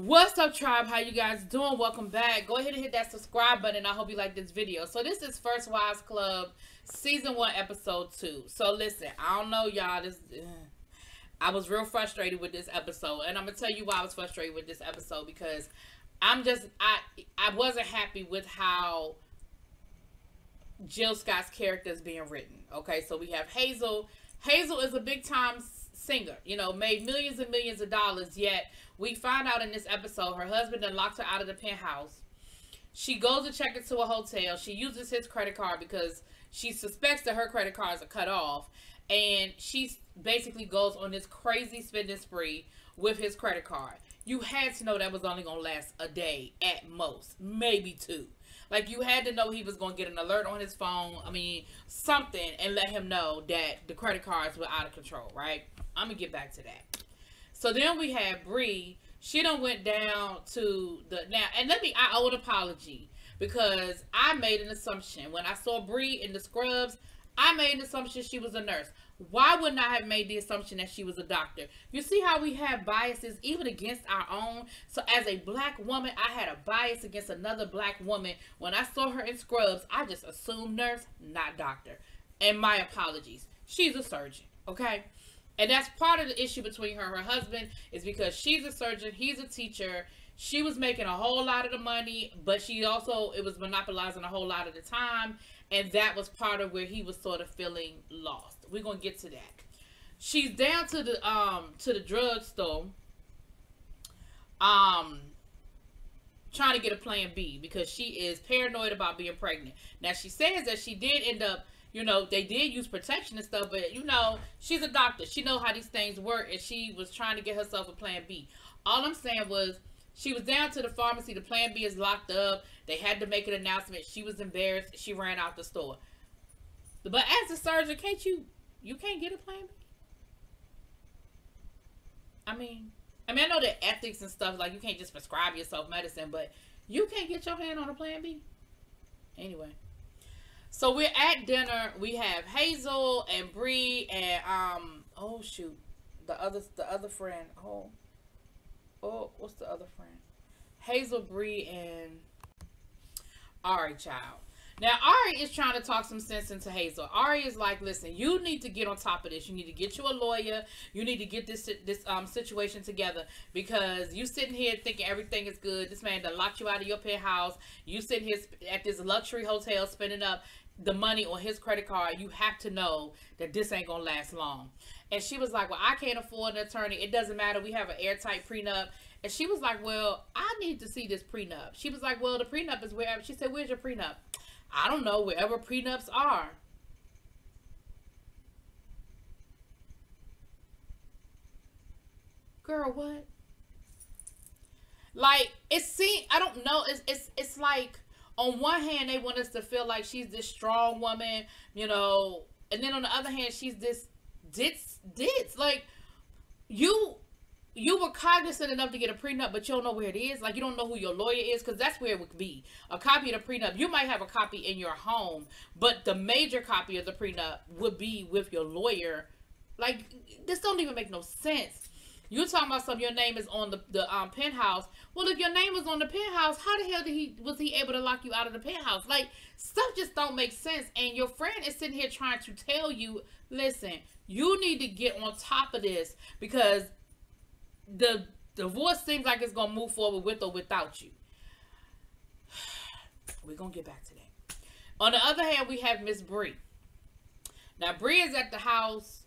What's up, tribe? How you guys doing? Welcome back. Go ahead and hit that subscribe button. I hope you like this video. So this is First Wives Club season 1 episode 2. So listen, I don't know y'all, I was real frustrated with this episode, and I'm gonna tell you why I was frustrated with this episode, because I wasn't happy with how Jill Scott's character is being written. Okay, so we have Hazel. Hazel is a big time singer, you know, made millions and millions of dollars, yet we find out in this episode her husband done locked her out of the penthouse. She goes to check into a hotel. She uses his credit card because she suspects that her credit cards are cut off, and she basically goes on this crazy spending spree with his credit card. You had to know that was only gonna last a day at most, maybe 2. Like, you had to know he was going to get an alert on his phone, something, and let him know that the credit cards were out of control, right? I'm going to get back to that. So then we have Bree. She done went down to I owe an apology, because I made an assumption. When I saw Bree in the scrubs, I made an assumption she was a nurse. Why wouldn't I have made the assumption that she was a doctor? You see how we have biases even against our own? So as a black woman, I had a bias against another black woman. When I saw her in scrubs, I just assumed nurse, not doctor. And my apologies. She's a surgeon, okay? And that's part of the issue between her and her husband, is because she's a surgeon, he's a teacher. She was making a whole lot of the money, but it was monopolizing a whole lot of the time. And that was part of where he was sort of feeling lost. We're going to get to that. She's down to the drugstore, trying to get a plan B, because she is paranoid about being pregnant. Now, she says that she did end up, they did use protection and stuff, but, she's a doctor. She knows how these things work, and she was trying to get herself a plan B. All I'm saying was, she was down to the pharmacy. The plan B is locked up. They had to make an announcement. She was embarrassed. She ran out the store. But as a surgeon, you can't get a plan B? I know that ethics and stuff, like, you can't just prescribe yourself medicine, but you can't get your hand on a plan B? Anyway. So we're at dinner. We have Hazel and Bree and, oh shoot, the other friend. Oh, what's the other friend? Hazel, Bree, and Ari, child. Now, Ari is trying to talk some sense into Hazel. Ari is like, listen, you need to get on top of this. You need to get you a lawyer. You need to get this situation together, because you sitting here thinking everything is good. This man done locked you out of your penthouse. You sitting here at this luxury hotel spending up the money on his credit card. You have to know that this ain't gonna last long. And she was like, well, I can't afford an attorney. It doesn't matter. We have an airtight prenup. And she was like, well, I need to see this prenup. She was like, well, the prenup is wherever. She said, where's your prenup? I don't know, wherever prenups are. Girl, what? Like, I don't know. It's like, on one hand, they want us to feel like she's this strong woman, and then on the other hand, she's this ditz. Like, you were cognizant enough to get a prenup, but you don't know where it is. Like, you don't know who your lawyer is, because that's where it would be. A copy of the prenup, you might have a copy in your home, but the major copy of the prenup would be with your lawyer. Like, this don't even make no sense. You're talking about something, your name is on the penthouse. Well, if your name was on the penthouse, how the hell was he able to lock you out of the penthouse? Like, stuff just don't make sense. And your friend is sitting here trying to tell you, listen, you need to get on top of this, because the divorce seems like it's going to move forward with or without you. We're going to get back to that. On the other hand, we have Miss Bree. Now, Bree is at the house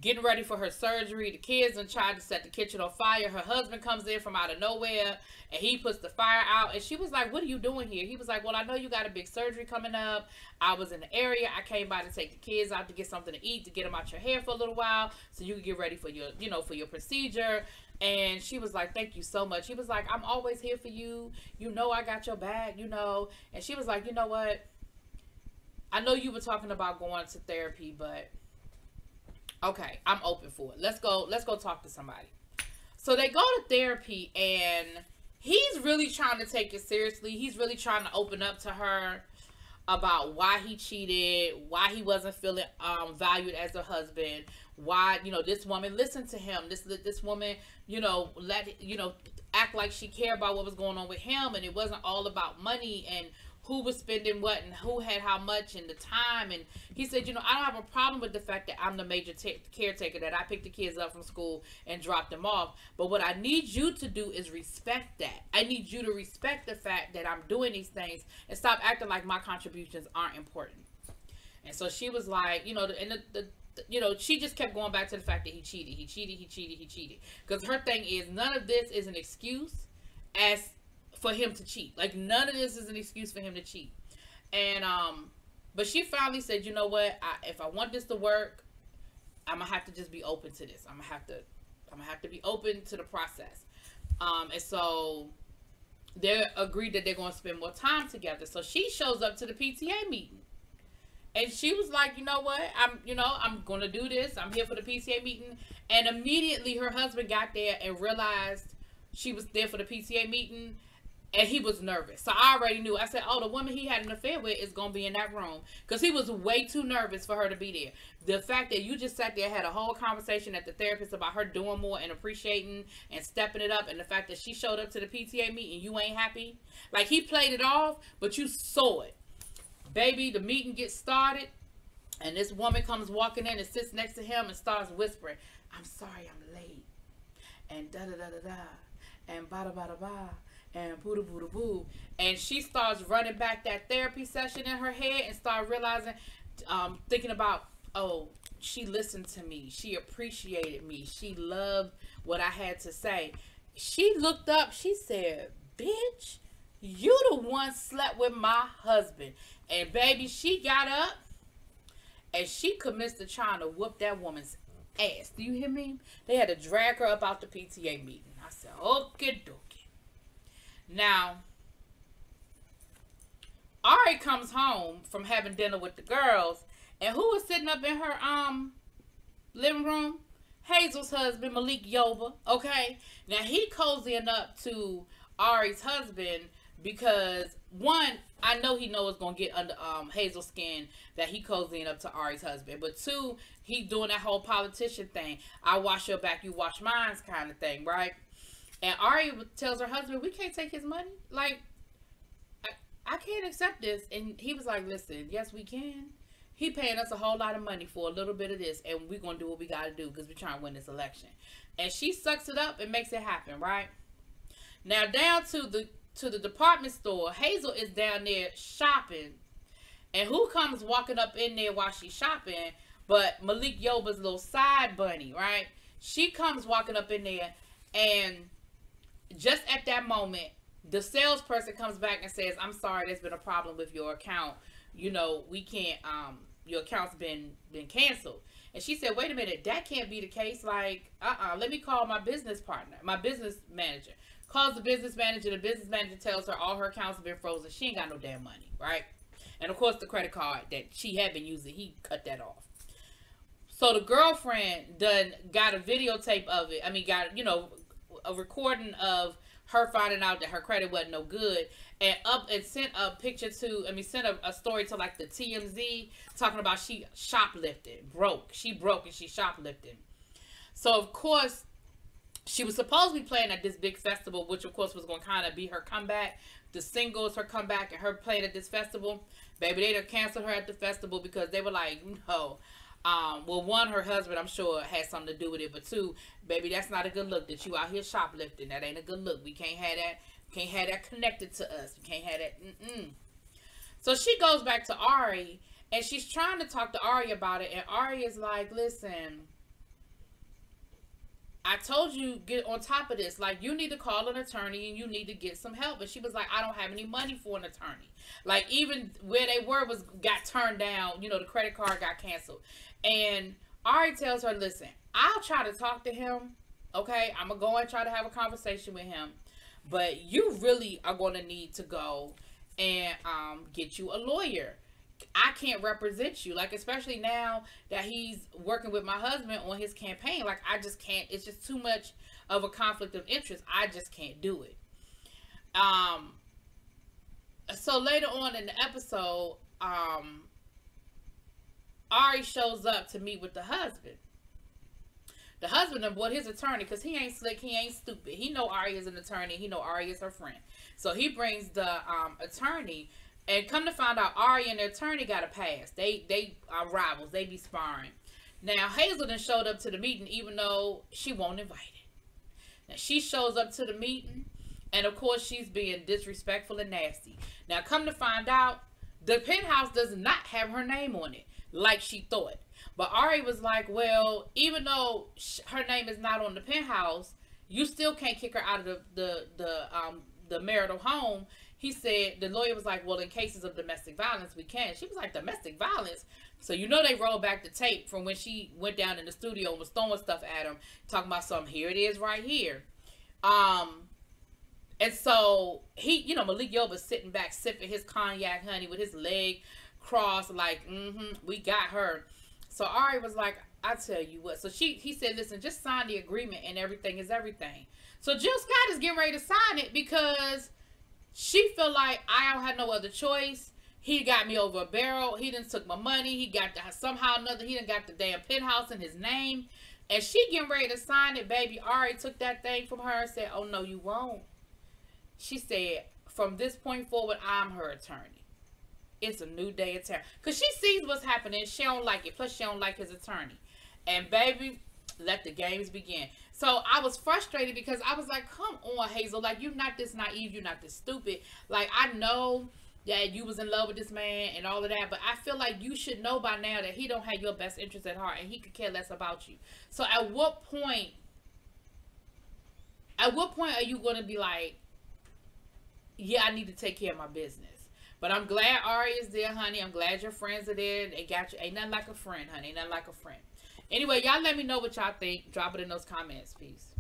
getting ready for her surgery. The kids done tried to set the kitchen on fire. Her husband comes in from out of nowhere, and he puts the fire out. And she was like, what are you doing here? He was like, well, I know you got a big surgery coming up. I was in the area. I came by to take the kids out to get something to eat, to get them out your hair for a little while, so you can get ready for your, for your procedure. And she was like, thank you so much. He was like, I'm always here for you. I got your back, And she was like, you know what? I know you were talking about going to therapy, but okay, I'm open for it. Let's go talk to somebody. So they go to therapy, and he's really trying to take it seriously. He's really trying to open up to her. about why he cheated, why he wasn't feeling valued as a husband, why, you know, this woman listened to him, this woman, you know, act like she cared about what was going on with him, and it wasn't all about money and who was spending what and who had how much and the time. And he said, you know, I don't have a problem with the fact that I'm the major caretaker, that I picked the kids up from school and dropped them off. But what I need you to do is respect that. I need you to respect the fact that I'm doing these things and stop acting like my contributions aren't important. And so she was like, you know, you know, she just kept going back to the fact that he cheated. Because her thing is, none of this is an excuse as for him to cheat. Like, none of this is an excuse for him to cheat. And but she finally said, you know what, if I want this to work, I'm gonna have to just be open to this. I'm gonna have to be open to the process. And so they agreed that they're gonna spend more time together. So she shows up to the PTA meeting, and she was like, you know what, I'm gonna do this. I'm here for the PTA meeting. And immediately her husband got there and realized she was there for the PTA meeting. And he was nervous. So I already knew. I said, oh, the woman he had an affair with is going to be in that room. Because he was way too nervous for her to be there. The fact that you just sat there, had a whole conversation at the therapist about her doing more and appreciating and stepping it up. And the fact that she showed up to the PTA meeting, you ain't happy. Like, he played it off, but you saw it. Baby, the meeting gets started. And this woman comes walking in and sits next to him and starts whispering, I'm sorry I'm late. And da-da-da-da-da. And ba-da-ba-da-ba. And boo-da-boo-da-boo. And she starts running back that therapy session in her head and start realizing, thinking about, oh, she listened to me. She appreciated me. She loved what I had to say. She looked up. She said, bitch, you the one slept with my husband. And baby, she got up and she commenced to trying to whoop that woman's ass. Do you hear me? They had to drag her up out the PTA meeting. I said, okay, dokie. Now, Ari comes home from having dinner with the girls, and who was sitting up in her living room? Hazel's husband, Malik Yoba. Okay, now he cozying up to Ari's husband because, one, I know he knows it's gonna get under Hazel's skin that he cozying up to Ari's husband, but two, he doing that whole politician thing. I wash your back, you wash mine kind of thing, right? And Ari tells her husband, we can't take his money. Like, I can't accept this. And he was like, listen, yes, we can. He paying us a whole lot of money for a little bit of this. And we're going to do what we got to do because we're trying to win this election. And she sucks it up and makes it happen, right? Now, down to the department store, Hazel is down there shopping. And who comes walking up in there while she's shopping but Malik Yoba's little side bunny, right? She comes walking up in there, and just at that moment, the salesperson comes back and says, I'm sorry, there's been a problem with your account. You know, we can't, your account's been canceled. And she said, wait a minute, that can't be the case. Like, let me call my business partner, my business manager. Calls the business manager tells her all her accounts have been frozen. She ain't got no damn money, right? And of course, the credit card that she had been using, he cut that off. So the girlfriend done got a videotape of it. I mean, got, you know, a recording of her finding out that her credit wasn't no good, and sent a picture to, sent a story to like the TMZ talking about she shoplifted, she broke and she shoplifted. So of course she was supposed to be playing at this big festival, which of course was going to kind of be her comeback. The singles, her comeback, and her playing at this festival. Baby, they done canceled her at the festival because they were like, no. Well, one, her husband, I'm sure, had something to do with it. But two, baby, that's not a good look that you out here shoplifting. That ain't a good look. We can't have that. Can't have that connected to us. We can't have that. So she goes back to Ari, and she's trying to talk to Ari about it. And Ari is like, listen, I told you, get on top of this. Like, you need to call an attorney and you need to get some help. And she was like, I don't have any money for an attorney. Like, even where they were got turned down. You know, the credit card got canceled. And Ari tells her, listen, I'll try to talk to him. Okay, I'm going to go and try to have a conversation with him. But you really are going to need to go and get you a lawyer. I can't represent you. Like, especially now that he's working with my husband on his campaign. Like, I just can't. It's just too much of a conflict of interest. I just can't do it. So later on in the episode, Ari shows up to meet with the husband. The husband done bought his attorney because he ain't slick, he ain't stupid. He know Ari is an attorney. He know Ari is her friend. So he brings the attorney, and come to find out, Ari and the attorney got a pass. They are rivals. They be sparring. Now Hazel done showed up to the meeting even though she won't invite it. Now she shows up to the meeting, and of course she's being disrespectful and nasty. Now come to find out, the penthouse does not have her name on it like she thought. But Ari was like, well, even though her name is not on the penthouse, you still can't kick her out of the marital home. He said, the lawyer was like, well, in cases of domestic violence, we can. She was like, domestic violence? So you know they rolled back the tape from when she went down in the studio and was throwing stuff at him, talking about something. Here it is right here. And so he, you know, Malik Yoba's sitting back sipping his cognac, honey, with his leg crossed, like, we got her. So Ari was like, I tell you what. So he said, listen, just sign the agreement and everything is everything. So Jill Scott is getting ready to sign it because she feel like I don't have no other choice. He got me over a barrel. He done took my money. He got somehow or another, he done got the damn penthouse in his name. And she getting ready to sign it, baby. Ari took that thing from her and said, oh, no, you won't. She said, from this point forward, I'm her attorney. It's a new day of terror. Because she sees what's happening. She don't like it. Plus, she don't like his attorney. And, baby, let the games begin. So, I was frustrated because I was like, come on, Hazel. Like, you're not this naive. You're not this stupid. Like, I know that you was in love with this man and all of that. But I feel like you should know by now that he don't have your best interest at heart. And he could care less about you. So, at what point are you going to be like, yeah, I need to take care of my business? But I'm glad Ari is there, honey. I'm glad your friends are there. They got you. Ain't nothing like a friend, honey. Ain't nothing like a friend. Anyway, y'all let me know what y'all think. Drop it in those comments. Peace.